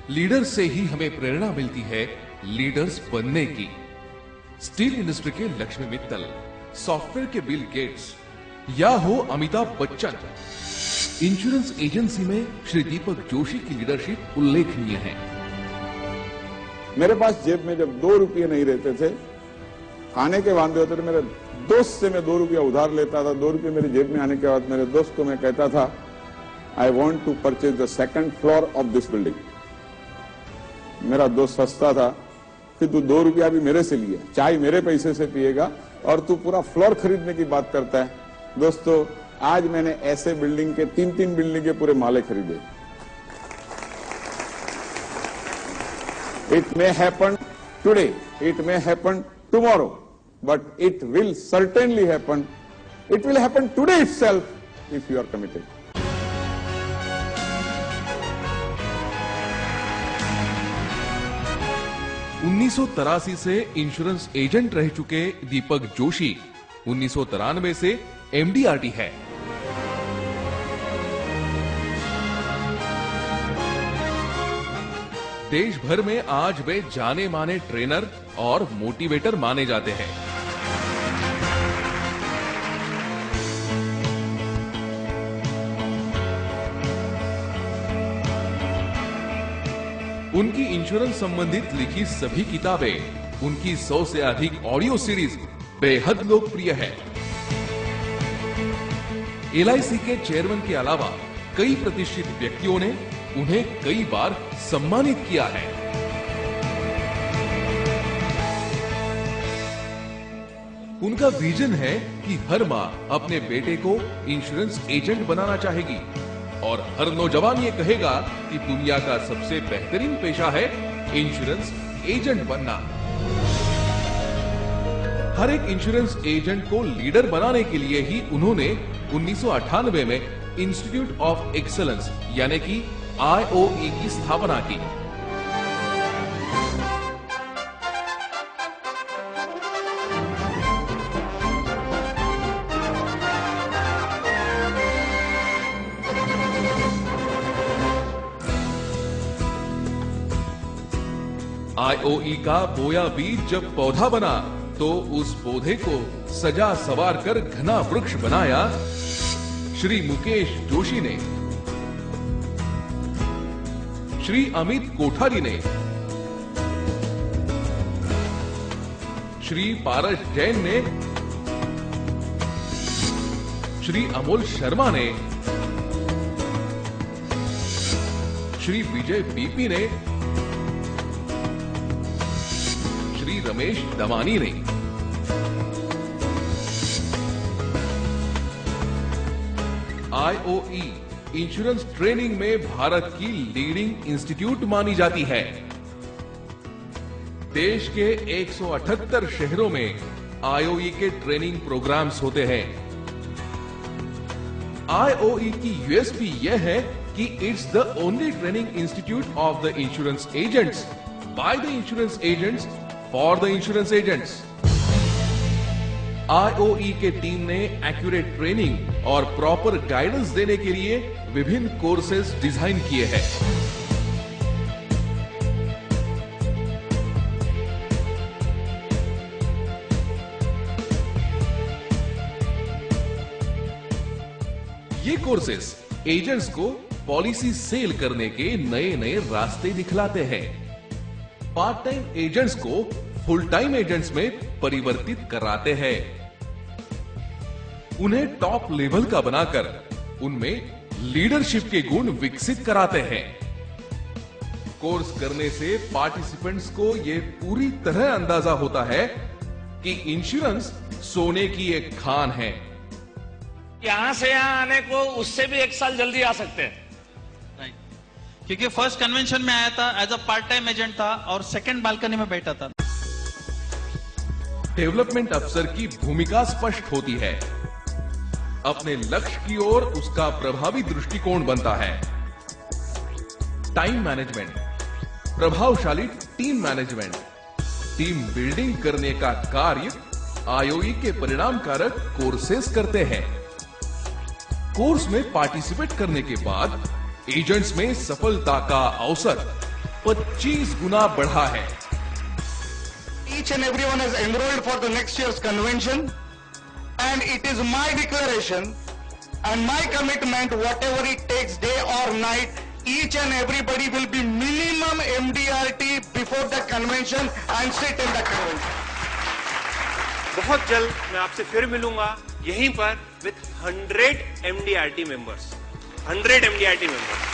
Leader से ही हमें प्रेरणा मिलती है लीडर्स बनने की। स्टील इंडस्ट्री के लक्ष्मी मित्तल, सॉफ्टवेयर के बिल गेट्स या हो अमिताभ बच्चन, इंश्योरेंस एजेंसी में श्री दीपक जोशी की लीडरशिप उल्लेखनीय है। मेरे पास जेब में जब 2 रुपये नहीं रहते थे, खाने के वांदे होते थे, मेरे दोस्त से मैं 2 रुपया उधार लेता था। 2 रुपये मेरी जेब में आने के बाद मेरे दोस्त को मैं कहता था, I want to purchase the 2nd floor of this building. मेरा दोस्त हंसता था, फिर तू 2 रुपया भी मेरे से लिए, चाय मेरे पैसे से पिएगा और तू पूरा फ्लोर खरीदने की बात करता है। दोस्तों, आज मैंने ऐसे बिल्डिंग के 3-3 बिल्डिंग के पूरे माले खरीदे। It may happen today, it may happen tomorrow, but it will certainly happen. It will happen today itself if you are committed. उन्नीस से इंश्योरेंस एजेंट रह चुके दीपक जोशी 1993 से एमडीआरटी है। देश भर में आज वे जाने माने ट्रेनर और मोटिवेटर माने जाते हैं। उनकी इंश्योरेंस संबंधित लिखी सभी किताबें, उनकी 100 से अधिक ऑडियो सीरीज बेहद लोकप्रिय है। एलआईसी के चेयरमैन के अलावा कई प्रतिष्ठित व्यक्तियों ने उन्हें कई बार सम्मानित किया है। उनका विजन है कि हर मां अपने बेटे को इंश्योरेंस एजेंट बनाना चाहेगी और हर नौजवान ये कहेगा कि दुनिया का सबसे बेहतरीन पेशा है इंश्योरेंस एजेंट बनना। हर एक इंश्योरेंस एजेंट को लीडर बनाने के लिए ही उन्होंने 1998 में इंस्टीट्यूट ऑफ एक्सीलेंस यानी कि IOE की स्थापना की। IOE का बोया बीज जब पौधा बना तो उस पौधे को सजा सवार कर घना वृक्ष बनाया श्री मुकेश जोशी ने, श्री अमित कोठारी ने, श्री पारस जैन ने, श्री अमोल शर्मा ने, श्री विजय बीपी ने, श्री रमेश दमानी ने। IOE इंश्योरेंस ट्रेनिंग में भारत की लीडिंग इंस्टीट्यूट मानी जाती है। देश के 178 शहरों में IOE के ट्रेनिंग प्रोग्राम्स होते हैं। IOE की यूएसपी यह है कि it's the only training institute of the insurance agents by the insurance agents for the insurance agents. IOE के टीम ने एक्यूरेट ट्रेनिंग और प्रॉपर गाइडेंस देने के लिए विभिन्न कोर्सेज डिजाइन किए हैं। ये कोर्सेज एजेंट्स को पॉलिसी सेल करने के नए नए रास्ते दिखलाते हैं। पार्ट टाइम एजेंट्स को फुल टाइम एजेंट्स में परिवर्तित कराते हैं। उन्हें टॉप लेवल का बनाकर उनमें लीडरशिप के गुण विकसित कराते हैं। कोर्स करने से पार्टिसिपेंट्स को यह पूरी तरह अंदाजा होता है कि इंश्योरेंस सोने की एक खान है। यहां से यहां आने को उससे भी 1 साल जल्दी आ सकते हैं। क्योंकि फर्स्ट कन्वेंशन में आया था as a part time agent था और सेकंड बालकनी में बैठा था। डेवलपमेंट अफसर की भूमिका स्पष्ट होती है। अपने लक्ष्य की ओर उसका प्रभावी दृष्टिकोण बनता है। टाइम मैनेजमेंट, प्रभावशाली टीम मैनेजमेंट, टीम बिल्डिंग करने का कार्य IOE के परिणाम कारक कोर्सेस करते हैं। कोर्स में पार्टिसिपेट करने के बाद एजेंट्स में सफलता का अवसर 25 गुना बढ़ा है। Each and everyone has enrolled for the next year's convention, and it is my declaration and my commitment, whatever it takes, day or night, each and everybody will be minimum MDRT before the convention and sit in the convention. बहुत जल्द मैं आपसे फिर मिलूंगा यहीं पर with 100 MDRT members, 100 MDRT members.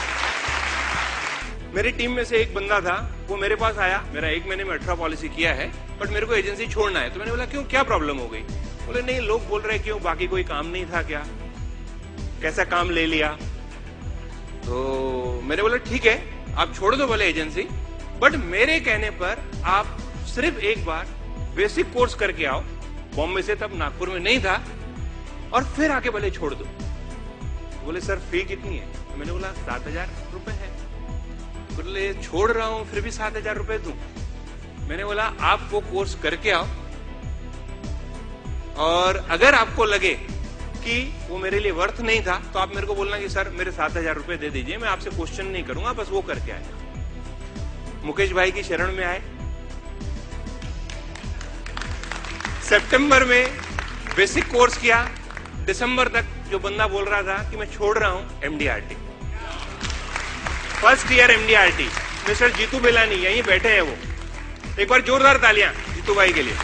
मेरी team में से एक बंदा था, वो मेरे पास आया, मेरा 1 महीने में 18 पॉलिसी किया है, बट मेरे को एजेंसी छोड़ना है। तो मैंने बोला क्यों, क्या प्रॉब्लम हो गई? बोले नहीं, लोग बोल रहे क्यों, बाकी कोई काम नहीं था क्या, कैसा काम ले लिया? तो मैंने बोला ठीक है, आप छोड़ दो भले एजेंसी, बट मेरे कहने पर आप सिर्फ एक बार बेसिक कोर्स करके आओ, बॉम्बे से, तब नागपुर में नहीं था, और फिर आके भले छोड़ दो। बोले सर फी कितनी है? तो मैंने बोला 7,000 रुपए है। बोले छोड़ रहा हूं फिर भी 7,000 रुपए दूं? मैंने बोला आप वो कोर्स करके आओ, और अगर आपको लगे कि वो मेरे लिए वर्थ नहीं था तो आप मेरे को बोलना कि सर मेरे 7,000 रुपए दे दीजिए, मैं आपसे क्वेश्चन नहीं करूंगा, बस वो करके आएगा। मुकेश भाई की शरण में आए। सितंबर में बेसिक कोर्स किया, दिसंबर तक जो बंदा बोल रहा था कि मैं छोड़ रहा हूं MDRT, first year MDRT, mister Jeetu Belani यहीं बैठे हैं वो। एक बार जोरदार तालियां जीतू भाई के लिए।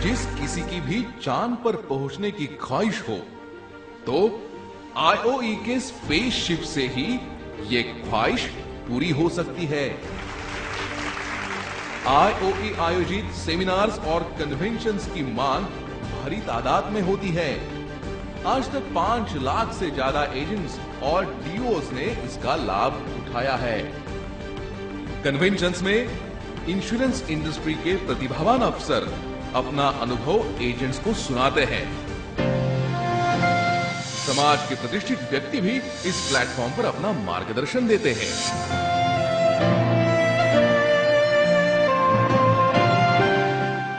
जिस किसी की भी चांद पर पहुंचने की ख्वाहिश हो, तो IOE के स्पेसशिप से ही ये ख्वाहिश पूरी हो सकती है। IOE आयोजित सेमिनार्स और कन्वेंशंस की मांग भारी तादाद में होती है। आज तक 5 लाख से ज्यादा एजेंट्स और DOs ने इसका लाभ उठाया है। कन्वेंशंस में इंश्योरेंस इंडस्ट्री के प्रतिभावान अफसर अपना अनुभव एजेंट्स को सुनाते हैं। समाज के प्रतिष्ठित व्यक्ति भी इस प्लेटफॉर्म पर अपना मार्गदर्शन देते हैं।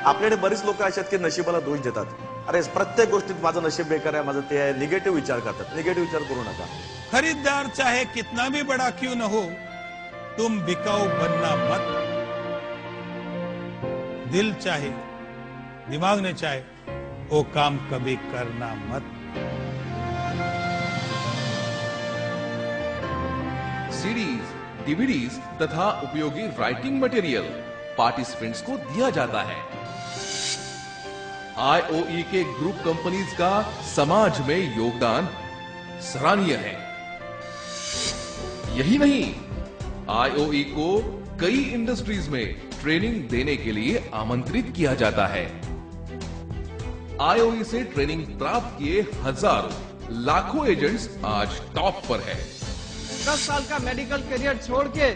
आपल्याकडे बरीच लोक अशी आहेत की नशिबाला दोष देतात। अरे प्रत्येक गोष्टीत माझं नशीब बेकार आहे, माझं ते आहे, निगेटिव्ह विचार करतात। निगेटिव्ह विचार करू नका। खरीदार चाहे कितना भी बड़ा क्यों न हो, तुम बिकाऊ बनना मत। दिल चाहे, दिमाग ने चाहे, वो काम कभी करना मत। सीडीज, DVDs तथा उपयोगी राइटिंग मटेरियल पार्टिसिपेंट्स को दिया जाता है। IOE के ग्रुप कंपनीज का समाज में योगदान सराहनीय है। यही नहीं, IOE को कई इंडस्ट्रीज में ट्रेनिंग देने के लिए आमंत्रित किया जाता है। IOE से ट्रेनिंग प्राप्त किए हजारों लाखों एजेंट्स आज टॉप पर है। 10 साल का मेडिकल करियर छोड़ के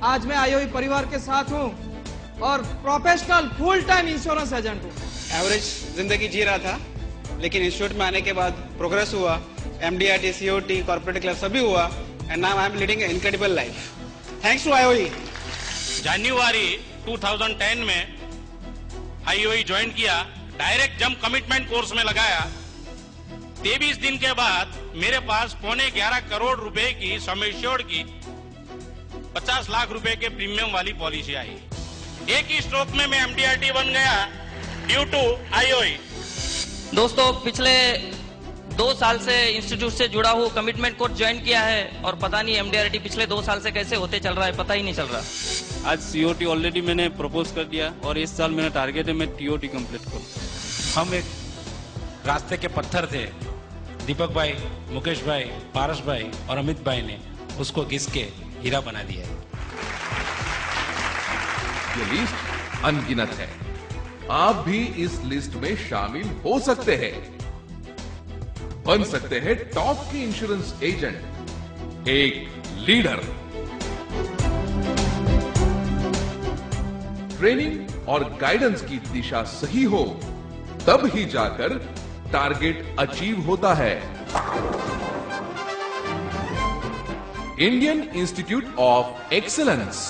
आज मैं IOE परिवार के साथ हूं और professional full time insurance agent हूं। एवरेज जिंदगी जी रहा था, लेकिन इंस्टीट्यूट में आने के बाद प्रोग्रेस हुआ, MDRT, COT, कॉर्पोरेट क्लब सभी हुआ, and now I am leading an incredible life thanks to IOE। जनवरी 2010 में IOE ज्वाइन किया, डायरेक्ट जंप कमिटमेंट कोर्स में लगाया। 23 दिन के बाद मेरे पास 11.25 करोड़ रुपए की सम एश्योर्ड की 50 लाख रुपए के प्रीमियम वाली पॉलिसी आई। एक ही स्ट्रोक में मैं MDRT बन गया ड्यू टू IOE। दोस्तों, पिछले 2 साल से इंस्टीट्यूट से जुड़ा हूँ, कमिटमेंट कोर्स ज्वाइन किया है और पता नहीं MDRT पिछले 2 साल से कैसे होते चल रहा है, पता ही नहीं चल रहा। आज COT ऑलरेडी मैंने प्रपोज कर दिया और इस साल मेरा टारगेट है मैं TOT कंप्लीट करूं। हम एक रास्ते के पत्थर थे, दीपक भाई, मुकेश भाई, पारस भाई और अमित भाई ने उसको घिस के हीरा बना दिया। ये लिस्ट अनगिनत है, आप भी इस लिस्ट में शामिल हो सकते हैं, बन सकते हैं टॉप के इंश्योरेंस एजेंट। एक लीडर। ट्रेनिंग और गाइडेंस की दिशा सही हो तब ही जाकर टारगेट अचीव होता है। Indian institute of excellence.